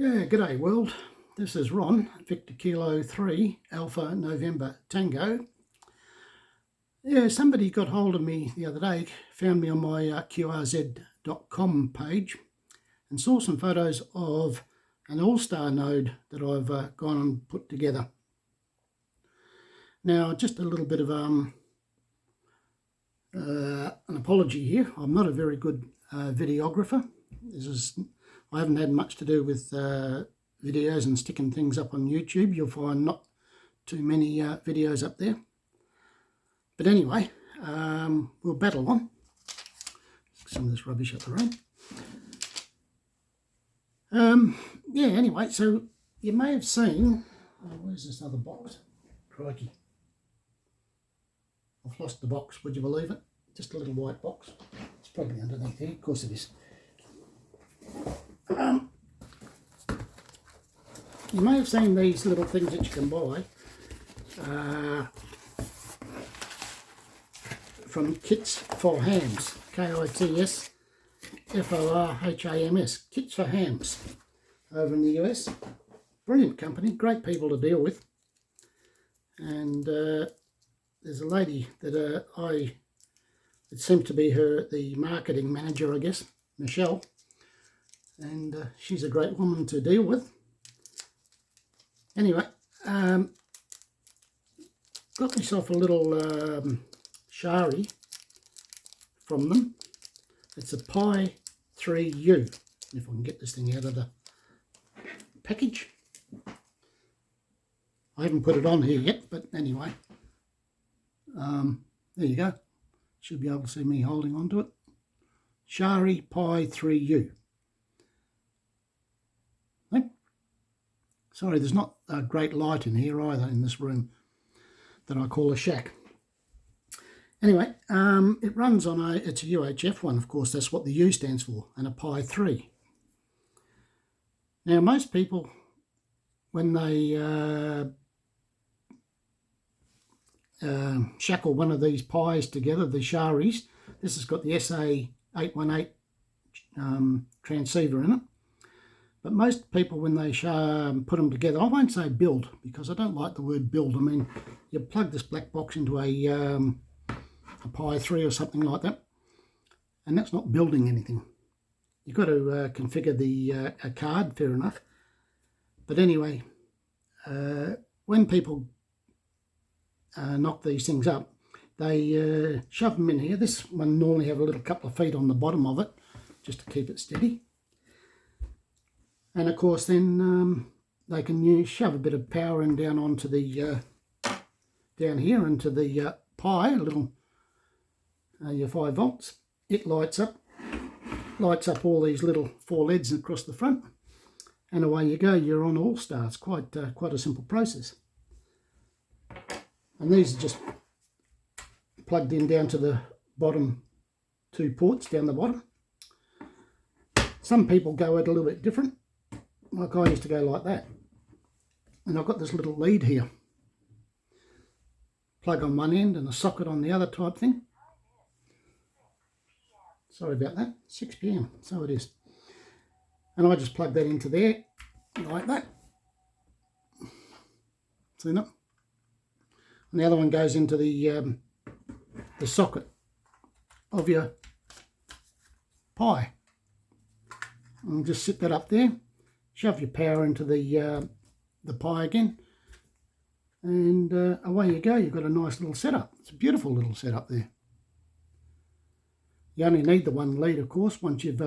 Yeah, g'day world. This is Ron, Victor Kilo 3, Alpha November Tango. Yeah, somebody got hold of me the other day, found me on my qrz.com page and saw some photos of an all-star node that I've gone and put together. Now, just a little bit of an apology here. I'm not a very good videographer. I haven't had much to do with videos and sticking things up on YouTube. You'll find not too many videos up there. But anyway, we'll battle on. Some of this rubbish up the road. Yeah, anyway, so you may have seen... where's this other box? Crikey. I've lost the box, would you believe it? Just a little white box. It's probably underneath here. Of course it is. You may have seen these little things that you can buy from Kits for Hams, Kits FORHAMS, Kits for Hams, over in the US. Brilliant company, great people to deal with. And there's a lady that it seemed to be the marketing manager, I guess, Michelle, and she's a great woman to deal with. Anyway, got myself a little SHARI from them. It's a Pi 3U, if I can get this thing out of the package. I haven't put it on here yet, but anyway, there you go. Should be able to see me holding on to it. SHARI Pi 3U. Sorry, there's not a great light in here either in this room that I call a shack. Anyway, it runs on it's a UHF one, of course, that's what the U stands for, and a Pi 3. Now, most people, when they shackle one of these Pis together, the SHARIs, this has got the SA818 transceiver in it. But most people, when they put them together, I won't say build, because I don't like the word build. I mean, you plug this black box into a Pi 3 or something like that, and that's not building anything. You've got to configure the a card, fair enough. But anyway, when people knock these things up, they shove them in here. This one normally have a little couple of feet on the bottom of it, just to keep it steady. And of course then they can shove a bit of power in down onto the, down here into the Pi, a little, your 5 volts. It lights up all these little 4 LEDs across the front, and away you go, you're on All-Star. It's quite a simple process. And these are just plugged in down to the bottom 2 ports down the bottom. Some people go it a little bit different. Like I used to go like that. And I've got this little lead here. Plug on one end and a socket on the other type thing. Sorry about that. 6 PM, so it is. And I just plug that into there, like that. See that? And the other one goes into the socket of your Pi. And just sit that up there. Shove your power into the Pi again, and away you go. You've got a nice little setup. It's a beautiful little setup there. You only need the one lead, of course, once you've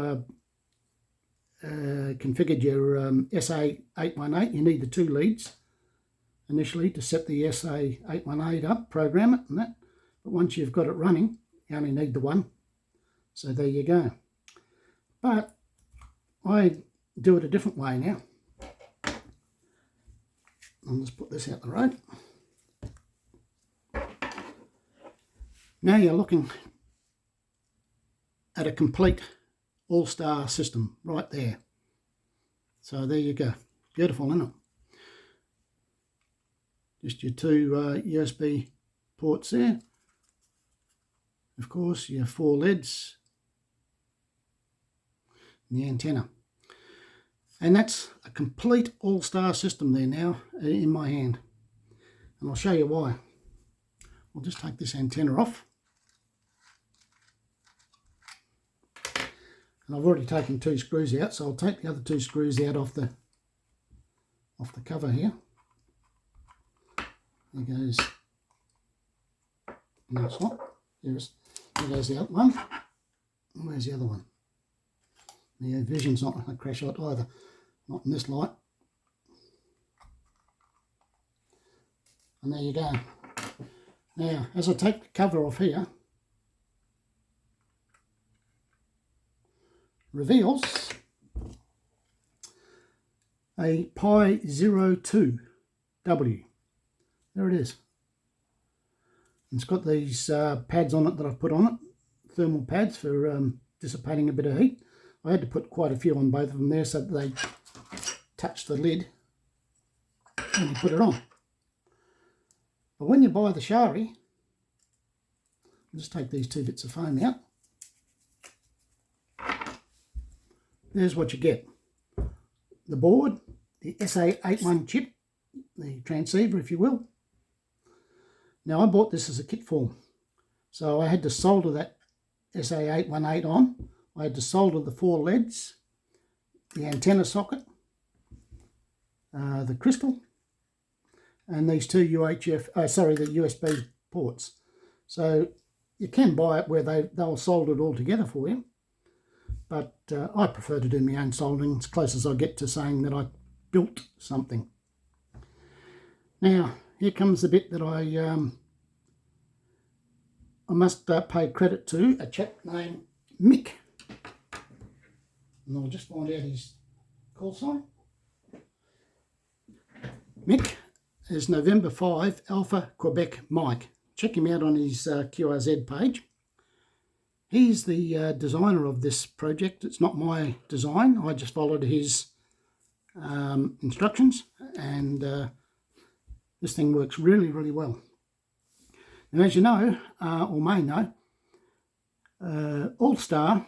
configured your SA818. You need the 2 leads initially to set the SA818 up, program it and that. But once you've got it running, you only need the one. So there you go. But I do it a different way now. I'll just put this out the road. Now you're looking at a complete all-star system right there. So there you go. Beautiful, isn't it? Just your 2 USB ports there. Of course, your 4 LEDs and the antenna. And that's a complete all-star system there now in my hand. And I'll show you why. We'll just take this antenna off. And I've already taken 2 screws out, so I'll take the other 2 screws out off the cover here. There goes. No, it's not. There goes the other one. Where's the other one? The vision's not a crash light either. Not in this light. And there you go. Now, as I take the cover off here, reveals a Pi Zero2 W. There it is. It's got these pads on it that I've put on it, thermal pads for dissipating a bit of heat. I had to put quite a few on both of them there so that they touch the lid when you put it on. But when you buy the SHARI, I'll just take these 2 bits of foam out. There's what you get. The board, the SA81 chip, the transceiver if you will. Now I bought this as a kit form, so I had to solder that SA818 on. I had to solder the 4 LEDs, the antenna socket, the crystal, and these 2 the USB ports. So you can buy it where they'll solder it all together for you, but I prefer to do my own soldering as close as I get to saying that I built something. Now here comes the bit that I must pay credit to a chap named Mick. And I'll just find out his call sign. Mick is November 5 Alpha Quebec Mike. Check him out on his QRZ page. He's the designer of this project. It's not my design. I just followed his instructions, and this thing works really, really well. Now, as you know, or may know, All-Star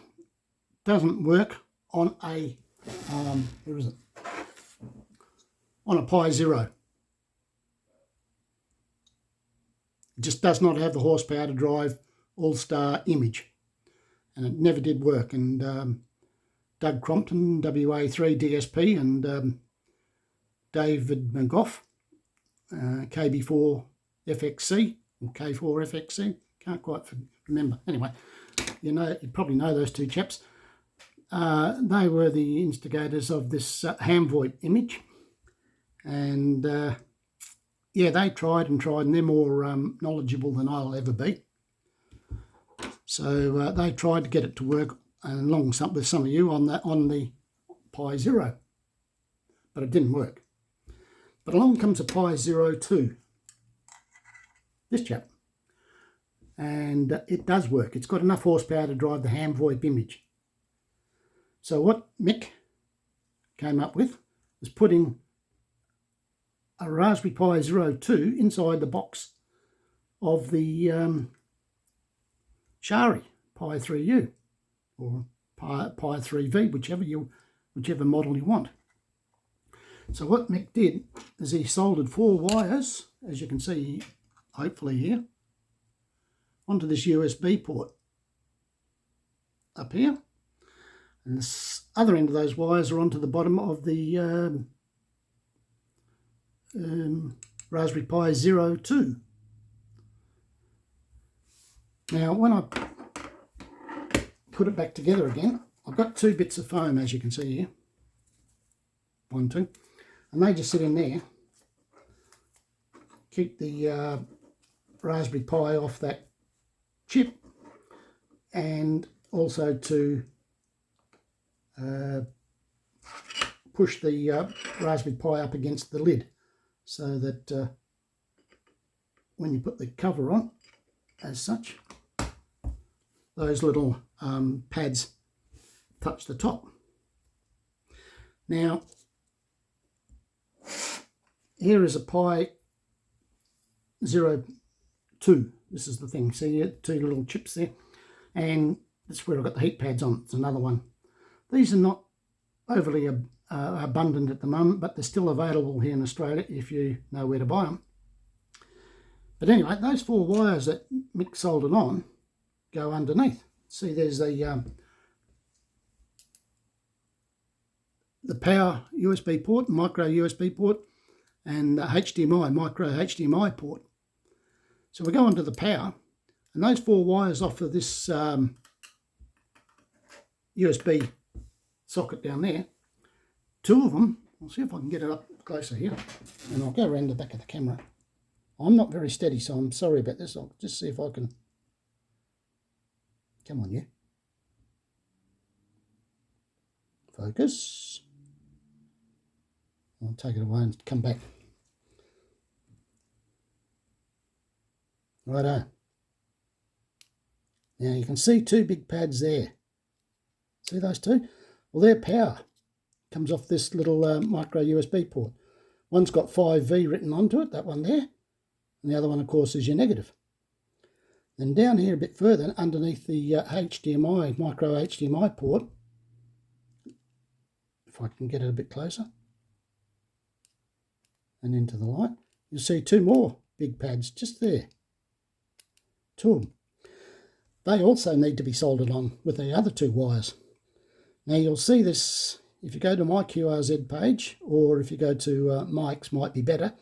doesn't work on a where is it? On a Pi Zero. It just does not have the horsepower to drive All-Star image, and it never did work. And Doug Crompton, WA3 DSP, and David McGough, KB4 FXC or K4 FXC, can't quite remember. Anyway, you probably know those 2 chaps. They were the instigators of this ham VoIP image, and yeah, they tried and they're more knowledgeable than I'll ever be. So they tried to get it to work along with some of you on the Pi Zero, but it didn't work. But along comes a Pi Zero2, this chap, and it does work. It's got enough horsepower to drive the ham VoIP image. So what Mick came up with was putting a Raspberry Pi Zero2 inside the box of the SHARI Pi 3U or Pi 3V, whichever model you want. So what Mick did is he soldered 4 wires, as you can see hopefully here, onto this USB port up here, and the other end of those wires are onto the bottom of the Raspberry Pi Zero2. Now when I put it back together again, I've got 2 bits of foam, as you can see here, 1, 2, and they just sit in there, keep the Raspberry Pi off that chip, and also to push the Raspberry Pi up against the lid, so that when you put the cover on, as such, those little pads touch the top. Now, here is a Pi Zero2. This is the thing. See, 2 little chips there, and that's where I've got the heat pads on. It's another one. These are not overly abundant at the moment, but they're still available here in Australia if you know where to buy them. But anyway, those 4 wires that Mick soldered on go underneath. See, there's the power USB port, micro USB port, and the HDMI, micro HDMI port. So we go onto the power, and those 4 wires off of this USB socket down there, 2 of them, I'll see if I can get it up closer here, and I'll go around the back of the camera. I'm not very steady, so I'm sorry about this. I'll just see if I can. Come on, yeah. Focus. I'll take it away and come back. Righto. Now you can see 2 big pads there. See those 2? Well, their power comes off this little micro USB port. One's got 5V written onto it, that one there. And the other one, of course, is your negative. Then down here a bit further, underneath the HDMI, micro HDMI port, if I can get it a bit closer, and into the light, you'll see 2 more big pads just there. 2 of them. They also need to be soldered on with the other 2 wires. Now you'll see this if you go to my QRZ page, or if you go to Mike's, might be better,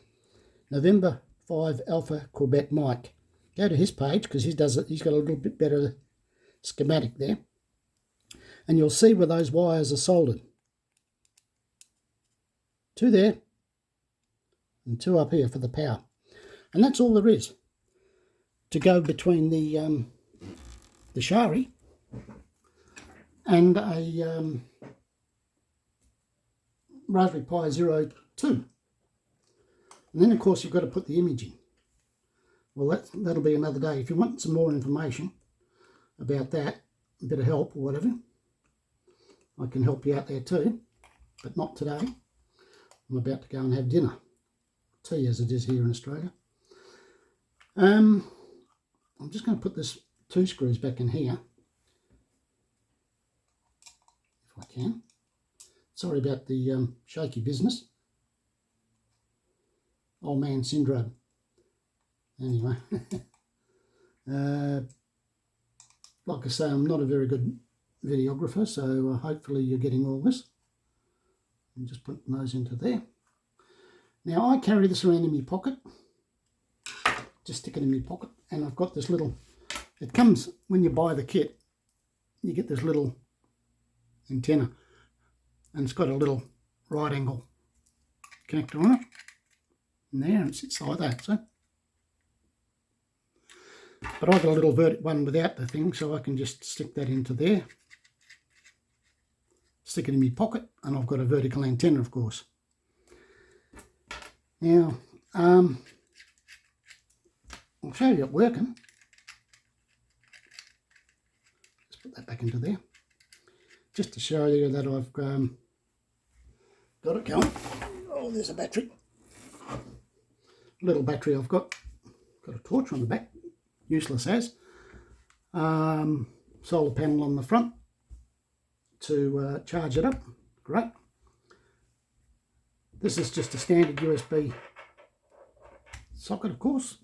November 5 Alpha Quebec Mike. Go to his page because he's got a little bit better schematic there. And you'll see where those wires are soldered. 2 there and 2 up here for the power. And that's all there is to go between the SHARI and a Raspberry Pi Zero 2. And then of course you've got to put the image in. Well, that'll be another day. If you want some more information about that, a bit of help or whatever, I can help you out there too, but not today. I'm about to go and have dinner. Tea as it is here in Australia. I'm just going to put this 2 screws back in here, if I can. Sorry about the shaky business. Old man syndrome. Anyway, like I say, I'm not a very good videographer, so hopefully you're getting all this. I'm just putting those into there. Now I carry this around in my pocket, just stick it in my pocket, and I've got this little, it comes, when you buy the kit, you get this little antenna, and it's got a little right angle connector on it, and there, and it sits like that, so. But I've got a little one without the thing, so I can just stick that into there, stick it in my pocket, and I've got a vertical antenna, of course. Now, I'll show you it working. Let's put that back into there, just to show you that I've got it going. Oh, there's a battery. Little battery I've got a torch on the back. Useless as. Solar panel on the front to charge it up. Great. This is just a standard USB socket, of course.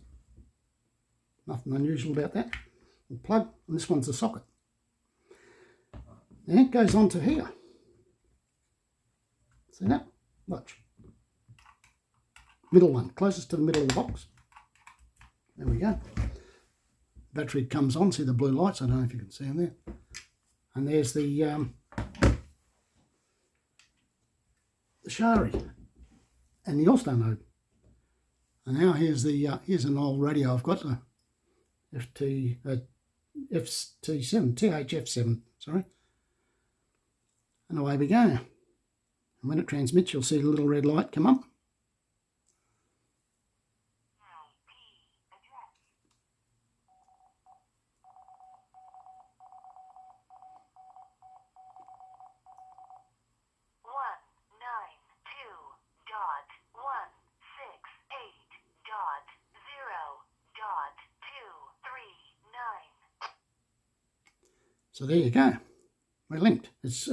Nothing unusual about that. The plug, and this one's the socket. And it goes onto here. See that? Watch. Middle one, closest to the middle of the box. There we go. Battery comes on, see the blue lights, I don't know if you can see them there. And there's the SHARI and the All-Star mode. And now here's here's an old radio I've got, a THF7, sorry. And away we go. And when it transmits, you'll see the little red light come up. So there you go, we're linked. It's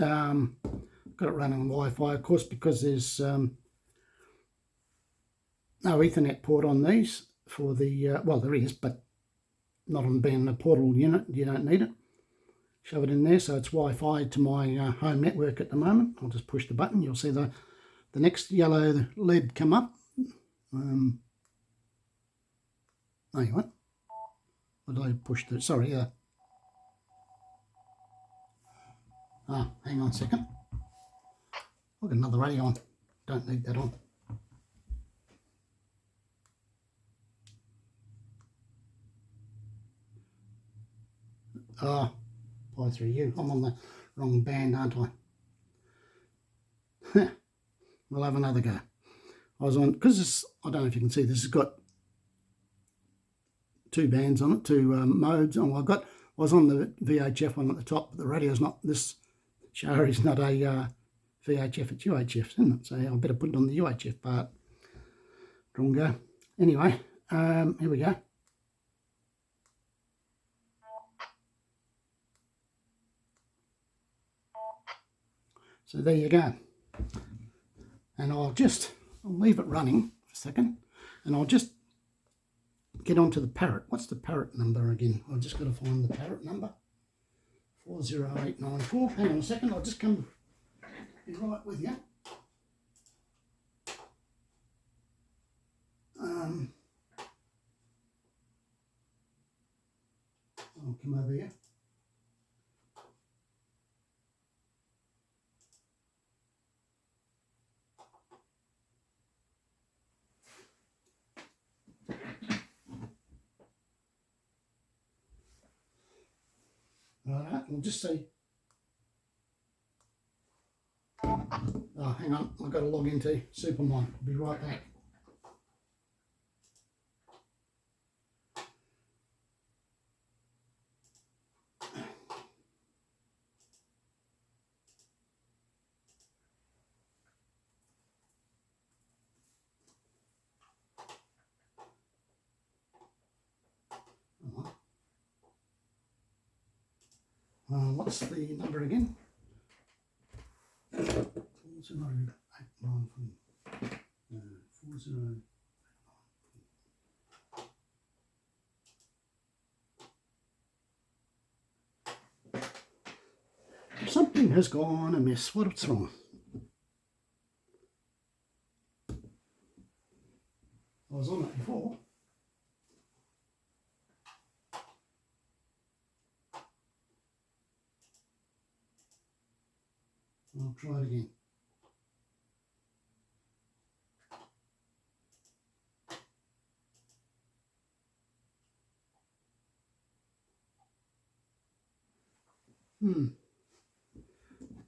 got it running on Wi-Fi, of course, because there's no Ethernet port on these for the, well, there is, but not on being a portable unit. You don't need it. Shove it in there, so it's Wi-Fi to my home network at the moment. I'll just push the button. You'll see the next yellow LED come up. Oh, you what? What did I push the? Sorry, hang on a second. I've got another radio on. Don't need that on. Pi 3U. I'm on the wrong band, aren't I? We'll have another go. I was on, because this, I don't know if you can see, this has got two bands on it, two modes. And I was on the VHF one at the top, but the radio's not, this SHARI's not a VHF, it's UHF, isn't it? So I better put it on the UHF part. Wrong go. Anyway, here we go. So there you go. And I'll leave it running for a second, and I'll just get onto the parrot. What's the parrot number again? I've just got to find the parrot number. 40894. Hang on a second, I'll just come be right with you. I'll come over here. Alright, we'll just see. Oh, hang on, I've got to log into Supermine. I'll be right back. What's the number again? 40894. Something has gone amiss. What's wrong? I was on it before. I'll try it again.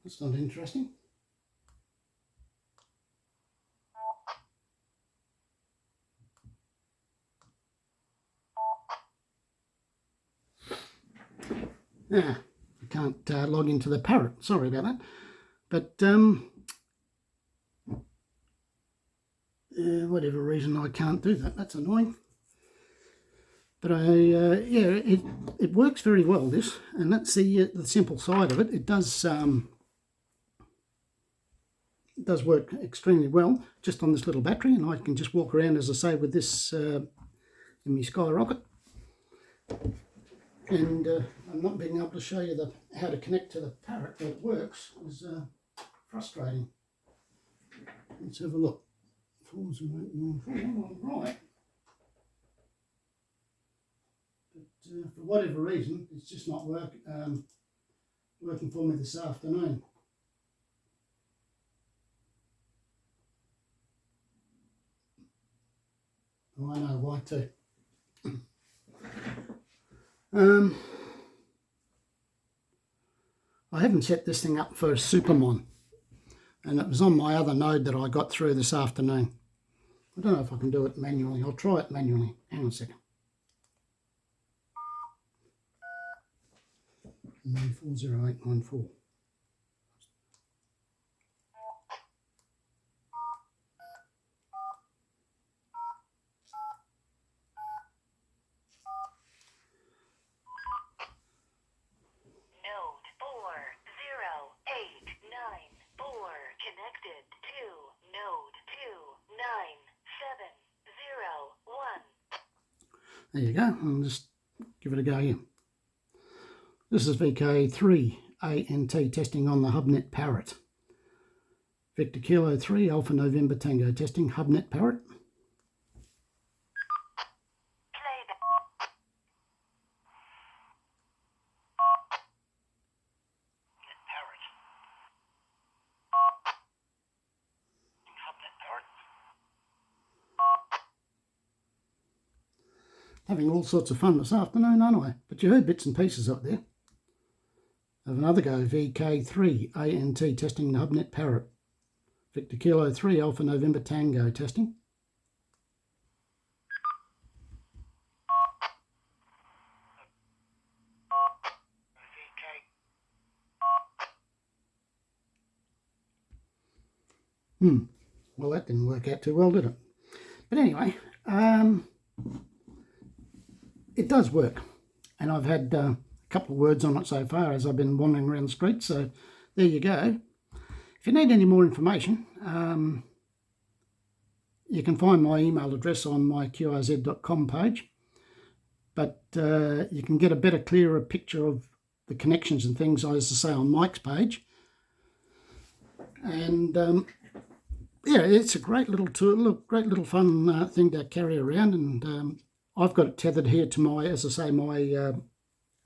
That's not interesting. I can't log into the parrot. Sorry about that. But whatever reason I can't do that. That's annoying. But yeah, it works very well, this, and that's the simple side of it. It does work extremely well just on this little battery, and I can just walk around, as I say, with this in my skyrocket. And I'm not being able to show you how to connect to the parrot, but it works. Is frustrating. Let's have a look. 40894, right. But for whatever reason, it's just not working for me this afternoon. Oh, I know why too. I haven't set this thing up for Supermon, and it was on my other node that I got through this afternoon. I don't know if I can do it manually. I'll try it manually. Hang on a second. 40894. Node 408994 There you go, and just give it a go here. This is VK3ANT testing on the HubNet Parrot. Victor Kilo 3 Alpha November Tango testing HubNet Parrot. Having all sorts of fun this afternoon, aren't I? But you heard bits and pieces up there. Have another go, VK3ANT testing the HubNet Parrot. Victor Kilo 3 Alpha November Tango testing. Well, that didn't work out too well, did it? But anyway, it does work, and I've had a couple of words on it so far as I've been wandering around the street, so there you go. If you need any more information, you can find my email address on my qrz.com page, but you can get a better, clearer picture of the connections and things, as I say, on Mike's page. And yeah, it's a great little tool, great little fun thing to carry around, and I've got it tethered here to my, as I say, my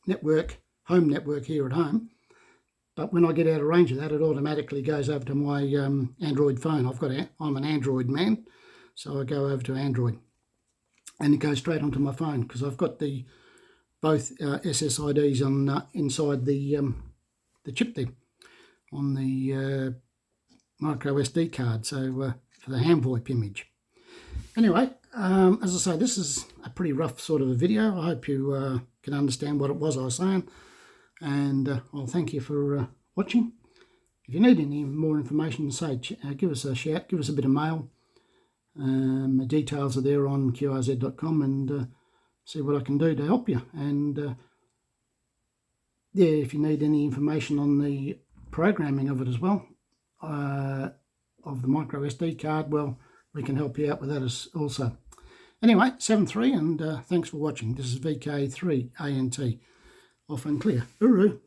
network, home network here at home. But when I get out of range of that, it automatically goes over to my Android phone. I'm an Android man, so I go over to Android, and it goes straight onto my phone because I've got both SSIDs on inside the chip there on the micro SD card. So for the hand VoIP image. Anyway, as I say, this is a pretty rough sort of a video. I hope you can understand what it was I was saying. And well, thank you for watching. If you need any more information, say, give us a shout, give us a bit of mail. The details are there on qrz.com, and see what I can do to help you. And yeah, if you need any information on the programming of it as well, of the micro SD card, well, we can help you out with that also. Anyway, 7-3, and thanks for watching. This is VK3ANT. Off and clear. Hooroo.